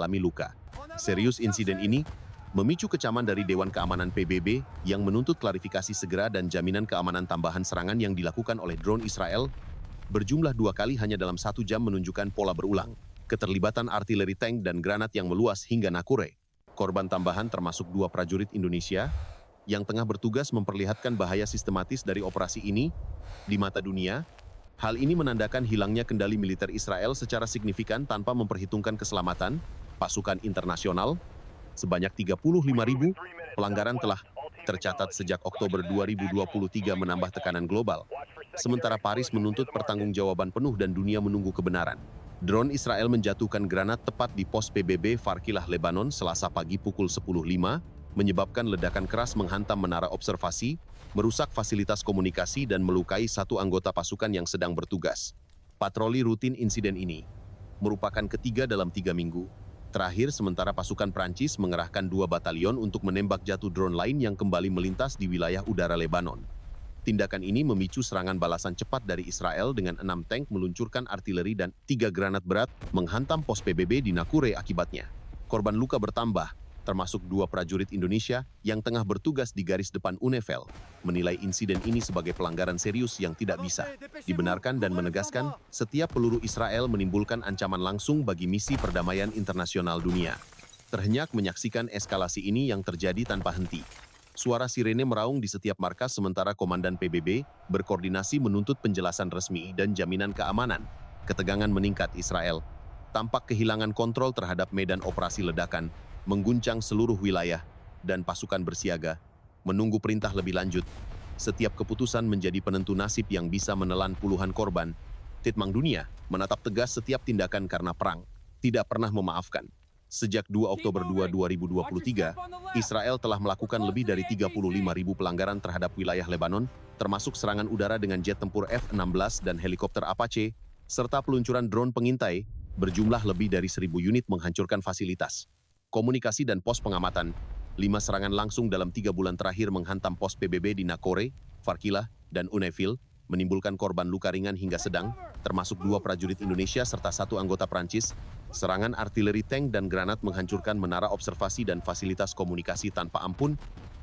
mengalami luka. Serius insiden ini memicu kecaman dari Dewan Keamanan PBB yang menuntut klarifikasi segera dan jaminan keamanan tambahan serangan yang dilakukan oleh drone Israel berjumlah 2 kali hanya dalam 1 jam menunjukkan pola berulang. Keterlibatan artileri tank dan granat yang meluas hingga Nakure. Korban tambahan termasuk 2 prajurit Indonesia yang tengah bertugas memperlihatkan bahaya sistematis dari operasi ini di mata dunia. Hal ini menandakan hilangnya kendali militer Israel secara signifikan tanpa memperhitungkan keselamatan pasukan internasional. Sebanyak 35.000 pelanggaran telah tercatat sejak Oktober 2023 menambah tekanan global. Sementara Paris menuntut pertanggungjawaban penuh dan dunia menunggu kebenaran. Drone Israel menjatuhkan granat tepat di pos PBB Farkilah, Lebanon, Selasa pagi pukul 10.05, menyebabkan ledakan keras menghantam menara observasi, merusak fasilitas komunikasi dan melukai 1 anggota pasukan yang sedang bertugas. Patroli rutin insiden ini merupakan ketiga dalam 3 minggu. Terakhir, sementara pasukan Prancis mengerahkan 2 batalion untuk menembak jatuh drone lain yang kembali melintas di wilayah udara Lebanon. Tindakan ini memicu serangan balasan cepat dari Israel dengan 6 tank meluncurkan artileri dan 3 granat berat menghantam pos PBB di Nakure akibatnya. Korban luka bertambah, termasuk 2 prajurit Indonesia yang tengah bertugas di garis depan UNEFEL, menilai insiden ini sebagai pelanggaran serius yang tidak bisa dibenarkan dan menegaskan setiap peluru Israel menimbulkan ancaman langsung bagi misi perdamaian internasional dunia. Terhenyak menyaksikan eskalasi ini yang terjadi tanpa henti. Suara sirene meraung di setiap markas sementara Komandan PBB berkoordinasi menuntut penjelasan resmi dan jaminan keamanan. Ketegangan meningkat Israel tampak kehilangan kontrol terhadap medan operasi ledakan, mengguncang seluruh wilayah, dan pasukan bersiaga, menunggu perintah lebih lanjut. Setiap keputusan menjadi penentu nasib yang bisa menelan puluhan korban. Titmang dunia menatap tegas setiap tindakan karena perang, tidak pernah memaafkan. Sejak 2 Oktober 2023, Israel telah melakukan lebih dari 35.000 pelanggaran terhadap wilayah Lebanon, termasuk serangan udara dengan jet tempur F-16 dan helikopter Apache, serta peluncuran drone pengintai, berjumlah lebih dari 1.000 unit menghancurkan fasilitas komunikasi dan pos pengamatan. 5 serangan langsung dalam 3 bulan terakhir menghantam pos PBB di Nakore, Farkilah, dan UNEFIL, menimbulkan korban luka ringan hingga sedang, termasuk 2 prajurit Indonesia serta 1 anggota Prancis. Serangan artileri tank dan granat menghancurkan menara observasi dan fasilitas komunikasi tanpa ampun,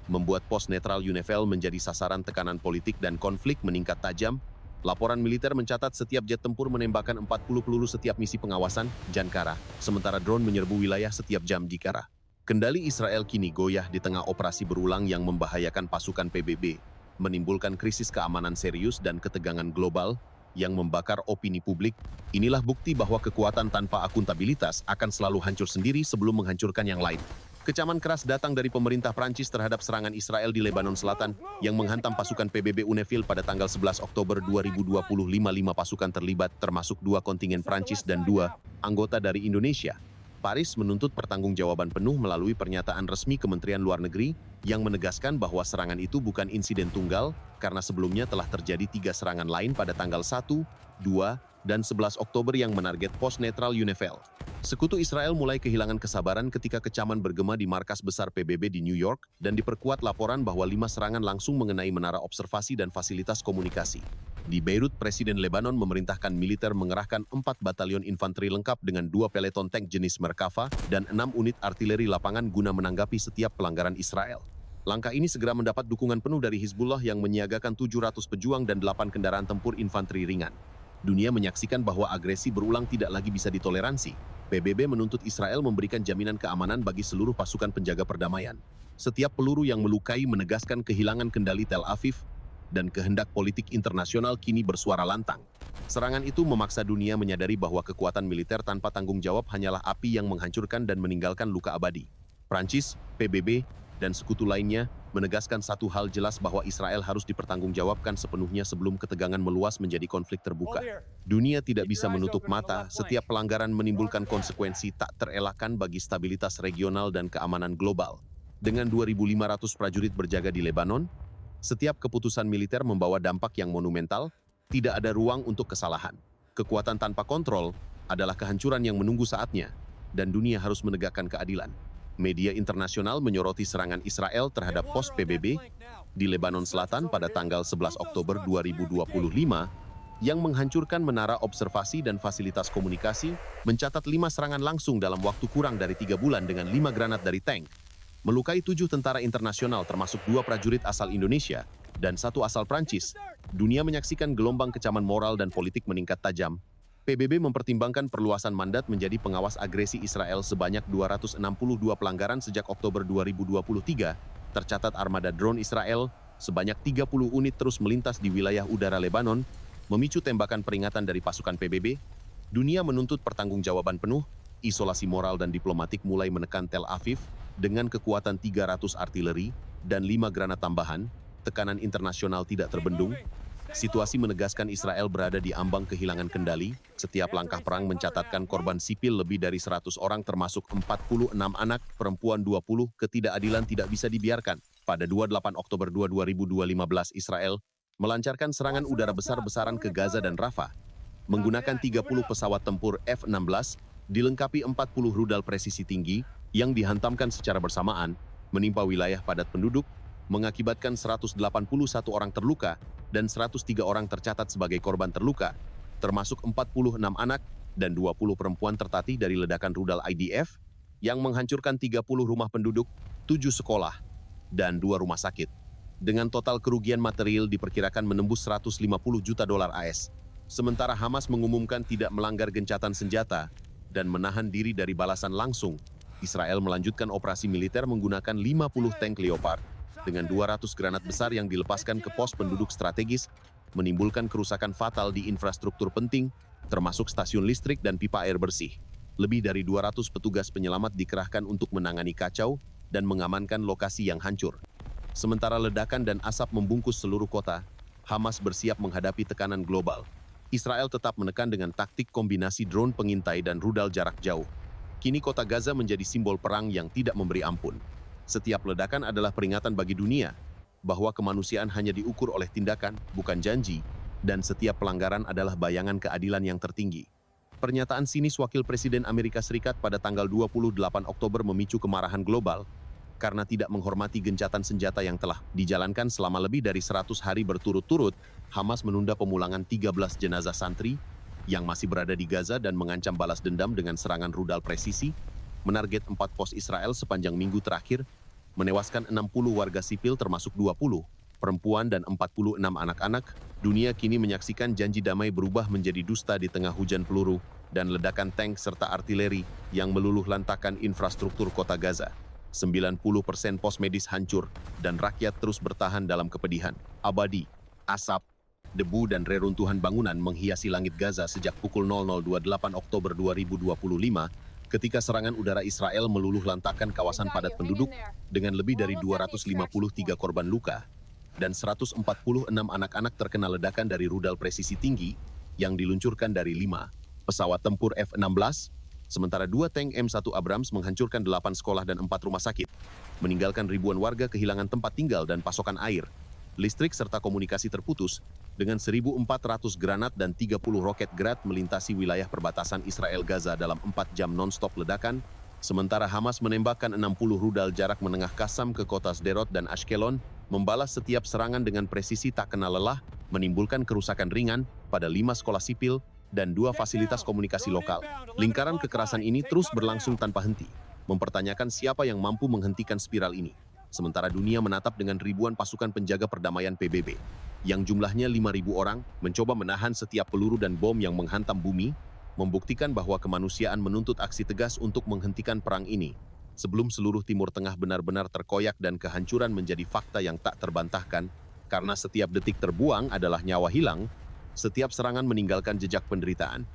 membuat pos netral UNEFIL menjadi sasaran tekanan politik dan konflik meningkat tajam. Laporan militer mencatat setiap jet tempur menembakkan 40 peluru setiap misi pengawasan, Jankara, sementara drone menyerbu wilayah setiap jam Jikara. Kendali Israel kini goyah di tengah operasi berulang yang membahayakan pasukan PBB, menimbulkan krisis keamanan serius dan ketegangan global yang membakar opini publik. Inilah bukti bahwa kekuatan tanpa akuntabilitas akan selalu hancur sendiri sebelum menghancurkan yang lain. Kecaman keras datang dari pemerintah Prancis terhadap serangan Israel di Lebanon Selatan yang menghantam pasukan PBB UNEFIL pada tanggal 11 Oktober 2025. 5 pasukan terlibat termasuk 2 kontingen Prancis dan 2 anggota dari Indonesia. Paris menuntut pertanggungjawaban penuh melalui pernyataan resmi Kementerian Luar Negeri yang menegaskan bahwa serangan itu bukan insiden tunggal karena sebelumnya telah terjadi 3 serangan lain pada tanggal 1, 2, dan 11 Oktober yang menarget pos netral UNEFIL. Sekutu Israel mulai kehilangan kesabaran ketika kecaman bergema di markas besar PBB di New York dan diperkuat laporan bahwa 5 serangan langsung mengenai menara observasi dan fasilitas komunikasi. Di Beirut, Presiden Lebanon memerintahkan militer mengerahkan 4 batalion infanteri lengkap dengan 2 peleton tank jenis Merkava dan 6 unit artileri lapangan guna menanggapi setiap pelanggaran Israel. Langkah ini segera mendapat dukungan penuh dari Hizbullah yang menyiagakan 700 pejuang dan 8 kendaraan tempur infanteri ringan. Dunia menyaksikan bahwa agresi berulang tidak lagi bisa ditoleransi. PBB menuntut Israel memberikan jaminan keamanan bagi seluruh pasukan penjaga perdamaian. Setiap peluru yang melukai menegaskan kehilangan kendali Tel Aviv, dan kehendak politik internasional kini bersuara lantang. Serangan itu memaksa dunia menyadari bahwa kekuatan militer tanpa tanggung jawab hanyalah api yang menghancurkan dan meninggalkan luka abadi. Prancis, PBB, dan sekutu lainnya menegaskan satu hal jelas bahwa Israel harus dipertanggungjawabkan sepenuhnya sebelum ketegangan meluas menjadi konflik terbuka. Dunia tidak bisa menutup mata, setiap pelanggaran menimbulkan konsekuensi tak terelakkan bagi stabilitas regional dan keamanan global. Dengan 2.500 prajurit berjaga di Lebanon, setiap keputusan militer membawa dampak yang monumental, tidak ada ruang untuk kesalahan. Kekuatan tanpa kontrol adalah kehancuran yang menunggu saatnya, dan dunia harus menegakkan keadilan. Media internasional menyoroti serangan Israel terhadap pos PBB di Lebanon Selatan pada tanggal 11 Oktober 2025 yang menghancurkan menara observasi dan fasilitas komunikasi, mencatat 5 serangan langsung dalam waktu kurang dari 3 bulan dengan 5 granat dari tank, melukai 7 tentara internasional termasuk 2 prajurit asal Indonesia dan 1 asal Prancis. Dunia menyaksikan gelombang kecaman moral dan politik meningkat tajam. PBB mempertimbangkan perluasan mandat menjadi pengawas agresi Israel sebanyak 262 pelanggaran sejak Oktober 2023. Tercatat armada drone Israel sebanyak 30 unit terus melintas di wilayah udara Lebanon, memicu tembakan peringatan dari pasukan PBB. Dunia menuntut pertanggungjawaban penuh, isolasi moral dan diplomatik mulai menekan Tel Aviv dengan kekuatan 300 artileri dan 5 granat tambahan. Tekanan internasional tidak terbendung. Situasi menegaskan Israel berada di ambang kehilangan kendali. Setiap langkah perang mencatatkan korban sipil lebih dari 100 orang termasuk 46 anak, perempuan 20. Ketidakadilan tidak bisa dibiarkan. Pada 28 Oktober 2015, Israel melancarkan serangan udara besar-besaran ke Gaza dan Rafah. Menggunakan 30 pesawat tempur F-16, dilengkapi 40 rudal presisi tinggi yang dihantamkan secara bersamaan, menimpa wilayah padat penduduk, mengakibatkan 181 orang terluka dan 103 orang tercatat sebagai korban terluka, termasuk 46 anak dan 20 perempuan tertatih dari ledakan rudal IDF yang menghancurkan 30 rumah penduduk, 7 sekolah, dan 2 rumah sakit. Dengan total kerugian material diperkirakan menembus 150 juta dolar AS. Sementara Hamas mengumumkan tidak melanggar gencatan senjata dan menahan diri dari balasan langsung, Israel melanjutkan operasi militer menggunakan 50 tank Leopard dengan 200 granat besar yang dilepaskan ke pos penduduk strategis, menimbulkan kerusakan fatal di infrastruktur penting, termasuk stasiun listrik dan pipa air bersih. Lebih dari 200 petugas penyelamat dikerahkan untuk menangani kacau dan mengamankan lokasi yang hancur. Sementara ledakan dan asap membungkus seluruh kota, Hamas bersiap menghadapi tekanan global. Israel tetap menekan dengan taktik kombinasi drone pengintai dan rudal jarak jauh. Kini kota Gaza menjadi simbol perang yang tidak memberi ampun. Setiap ledakan adalah peringatan bagi dunia bahwa kemanusiaan hanya diukur oleh tindakan, bukan janji, dan setiap pelanggaran adalah bayangan keadilan yang tertinggi. Pernyataan sinis Wakil Presiden Amerika Serikat pada tanggal 28 Oktober memicu kemarahan global karena tidak menghormati gencatan senjata yang telah dijalankan selama lebih dari 100 hari berturut-turut. Hamas menunda pemulangan 13 jenazah santri yang masih berada di Gaza dan mengancam balas dendam dengan serangan rudal presisi, menarget 4 pos Israel sepanjang minggu terakhir, menewaskan 60 warga sipil termasuk 20 perempuan dan 46 anak-anak. Dunia kini menyaksikan janji damai berubah menjadi dusta di tengah hujan peluru dan ledakan tank serta artileri yang meluluh lantakan infrastruktur kota Gaza. 90% pos medis hancur dan rakyat terus bertahan dalam kepedihan abadi. Asap, debu dan reruntuhan bangunan menghiasi langit Gaza sejak pukul 00.28 Oktober 2025 ketika serangan udara Israel meluluh lantakkan kawasan padat penduduk dengan lebih dari 253 korban luka dan 146 anak-anak terkena ledakan dari rudal presisi tinggi yang diluncurkan dari 5 pesawat tempur F-16, sementara 2 tank M1 Abrams menghancurkan 8 sekolah dan 4 rumah sakit, meninggalkan ribuan warga kehilangan tempat tinggal dan pasokan air, listrik serta komunikasi terputus, dengan 1.400 granat dan 30 roket Grad melintasi wilayah perbatasan Israel-Gaza dalam 4 jam non-stop ledakan, sementara Hamas menembakkan 60 rudal jarak menengah Qassam ke kota Sderot dan Ashkelon, membalas setiap serangan dengan presisi tak kenal lelah, menimbulkan kerusakan ringan pada 5 sekolah sipil dan 2 fasilitas komunikasi lokal. Lingkaran kekerasan ini terus berlangsung tanpa henti, mempertanyakan siapa yang mampu menghentikan spiral ini. Sementara dunia menatap dengan ribuan pasukan penjaga perdamaian PBB, yang jumlahnya 5.000 orang, mencoba menahan setiap peluru dan bom yang menghantam bumi, membuktikan bahwa kemanusiaan menuntut aksi tegas untuk menghentikan perang ini, sebelum seluruh Timur Tengah benar-benar terkoyak dan kehancuran menjadi fakta yang tak terbantahkan, karena setiap detik terbuang adalah nyawa hilang, setiap serangan meninggalkan jejak penderitaan.